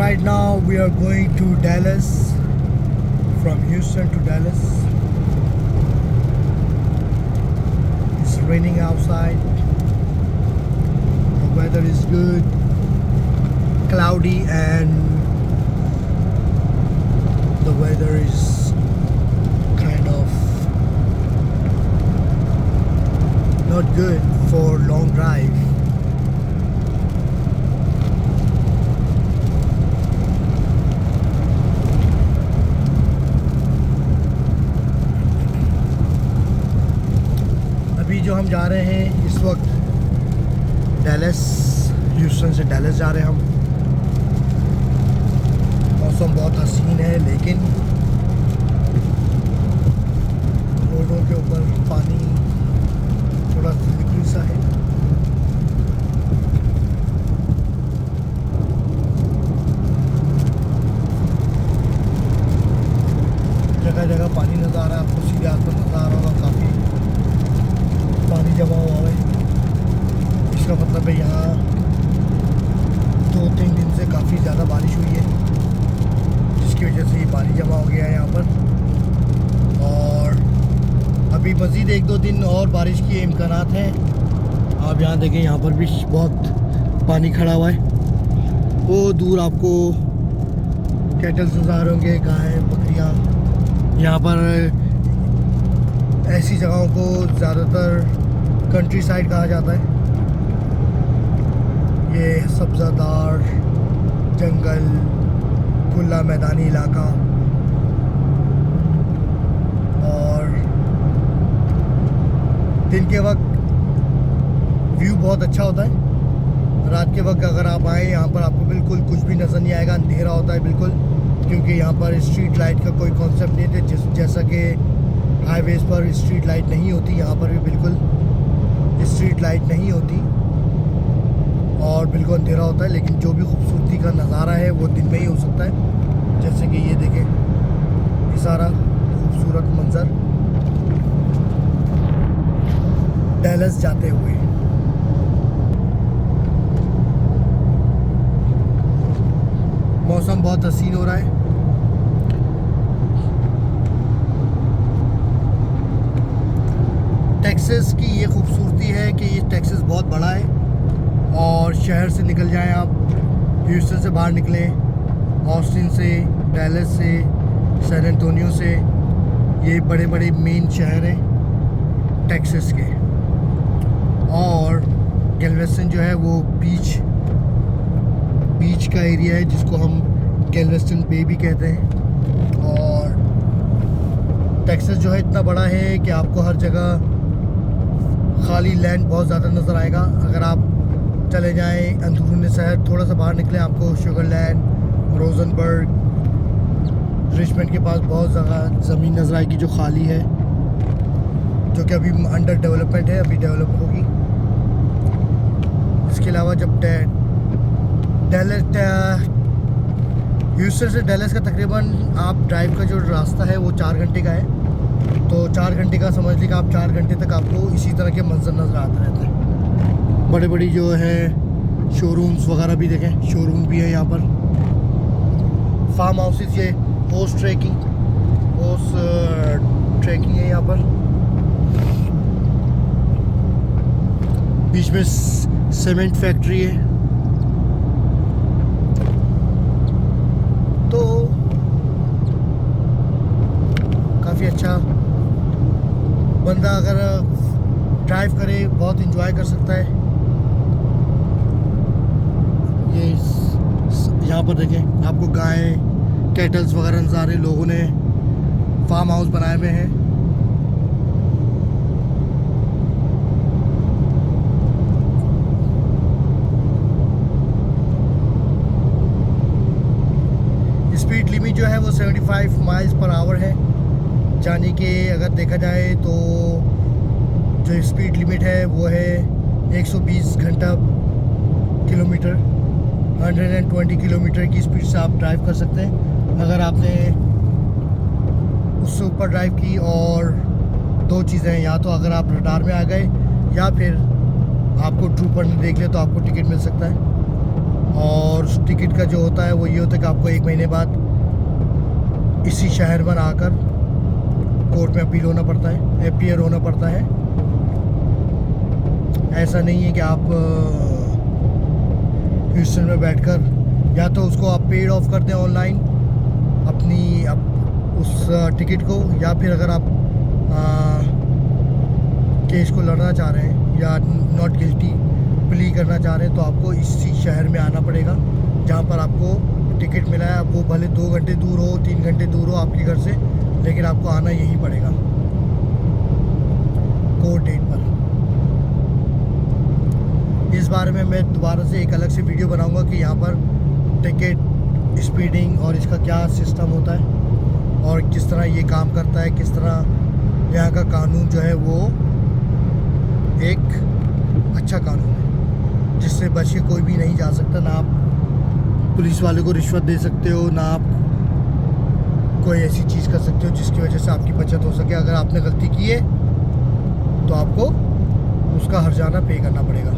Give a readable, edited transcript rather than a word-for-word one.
Right now we are going to Dallas, from Houston to Dallas. It's raining outside. The weather is good, cloudy, and the weather is kind of not good for long drive. अभी जो हम जा रहे हैं इस वक्त Dallas, Houston से Dallas जा रहे हैं हम। मौसम बहुत हसीन है, लेकिन रोडों के ऊपर पानी थोड़ा स्लिपरी सा है। जगह जगह पानी नज़र आ रहा है, आपको सीधे हाथ पर नज़र आ रहा होगा, काफ़ी पानी जमा हुआ है। इसका मतलब है यहाँ 2-3 दिन से काफ़ी ज़्यादा बारिश हुई है, जिसकी वजह से ये पानी जमा हो गया है यहाँ पर। और अभी मज़ीद 1-2 दिन और बारिश के इम्कानात हैं। आप यहाँ देखें, यहाँ पर भी बहुत पानी खड़ा हुआ है। वो दूर आपको कैटल्स नज़र आ रहे होंगे, गाय बकरियाँ। यहाँ पर ऐसी जगहों को ज़्यादातर कंट्री साइड कहा जाता है। ये सब्ज़ादार जंगल, खुला मैदानी इलाका, और दिन के वक्त व्यू बहुत अच्छा होता है। रात के वक्त अगर आप आएँ यहाँ पर, आपको बिल्कुल कुछ भी नज़र नहीं आएगा, अंधेरा होता है बिल्कुल, क्योंकि यहाँ पर स्ट्रीट लाइट का कोई कॉन्सेप्ट नहीं है। जैसा कि हाईवेज़ पर स्ट्रीट लाइट नहीं होती, यहाँ पर भी बिल्कुल स्ट्रीट लाइट नहीं होती और बिल्कुल अंधेरा होता है। लेकिन जो भी खूबसूरती का नज़ारा है वो दिन में ही हो सकता है। जैसे कि ये देखें, ये सारा खूबसूरत मंज़र डैलस जाते हुए। मौसम बहुत हसीन हो रहा है। टेक्सास की ये खूबसूरती है कि ये टेक्सास बहुत बड़ा है, और शहर से निकल जाएं आप, ह्यूस्टन से बाहर निकलें, ऑस्टिन से, डैलस से, सैन एंटोनियो से, ये बड़े बड़े मेन शहर हैं टेक्सास के। और गैलवेस्टन जो है वो बीच का एरिया है, जिसको हम गैलवेस्टन बे भी कहते हैं। और टेक्सास जो है इतना बड़ा है कि आपको हर जगह खाली लैंड बहुत ज़्यादा नज़र आएगा। अगर आप चले जाएं अंदरूनी शहर, थोड़ा सा बाहर निकलें, आपको शुगरलैंड, रोजनबर्ग, रिचमंड के पास बहुत जगह ज़मीन नज़र आएगी जो खाली है, जो कि अभी अंडर डेवलपमेंट है, अभी डेवलप होगी। इसके अलावा जब ह्यूस्टन से डैलस का तकरीबन आप ड्राइव का जो रास्ता है वो 4 घंटे का है। तो 4 घंटे का समझ लीजिए, आप 4 घंटे तक आपको इसी तरह के मंजर नज़र आते रहते हैं। बड़े बड़ी जो है शोरूम्स वगैरह भी देखें, शोरूम भी है यहाँ पर, फार्म हाउसेस, ये हॉर्स ट्रैकिंग है यहाँ पर। बीच में सीमेंट फैक्ट्री है। तो काफ़ी अच्छा, बंदा अगर ड्राइव करे बहुत इंजॉय कर सकता है। ये यहाँ पर देखें, आपको गाय, कैटल्स वगैरह नज़र आ रहे, लोगों ने फार्म हाउस बनाए हुए हैं। स्पीड लिमिट जो है वो 75 माइल्स पर आवर है, जाने के अगर देखा जाए तो जो स्पीड लिमिट है वो है 120 किलोमीटर, 120 किलोमीटर की स्पीड से आप ड्राइव कर सकते हैं। अगर आपने उससे ऊपर ड्राइव की, और 2 चीज़ें हैं, या तो अगर आप रडार में आ गए, या फिर आपको ट्रूपर ने देख लिया तो आपको टिकट मिल सकता है। और उस टिकट का जो होता है वो ये होता है कि आपको 1 महीने बाद इसी शहर में आकर कोर्ट में अपीयर होना पड़ता है। ऐसा नहीं है कि आप ह्यूस्टन में बैठकर या तो उसको आप पेड ऑफ कर दें ऑनलाइन उस टिकट को, या फिर अगर आप केस को लड़ना चाह रहे हैं या नॉट गिल्टी प्ली करना चाह रहे हैं तो आपको इसी शहर में आना पड़ेगा जहाँ पर आपको टिकट मिला है। अब वो भले 2 घंटे दूर हो, 3 घंटे दूर हो आपके घर से, लेकिन आपको आना यहीं पड़ेगा कोर्ट डेट पर। इस बारे में मैं दोबारा से एक अलग से वीडियो बनाऊंगा कि यहाँ पर टिकट स्पीडिंग और इसका क्या सिस्टम होता है और किस तरह ये काम करता है, किस तरह यहाँ का कानून जो है वो एक अच्छा कानून है जिससे बच के कोई भी नहीं जा सकता। ना आप पुलिस वाले को रिश्वत दे सकते हो, ना आप कोई ऐसी चीज़ कर सकते हो जिसकी वजह से आपकी बचत हो सके। अगर आपने गलती की है तो आपको उसका हर्जाना पे करना पड़ेगा।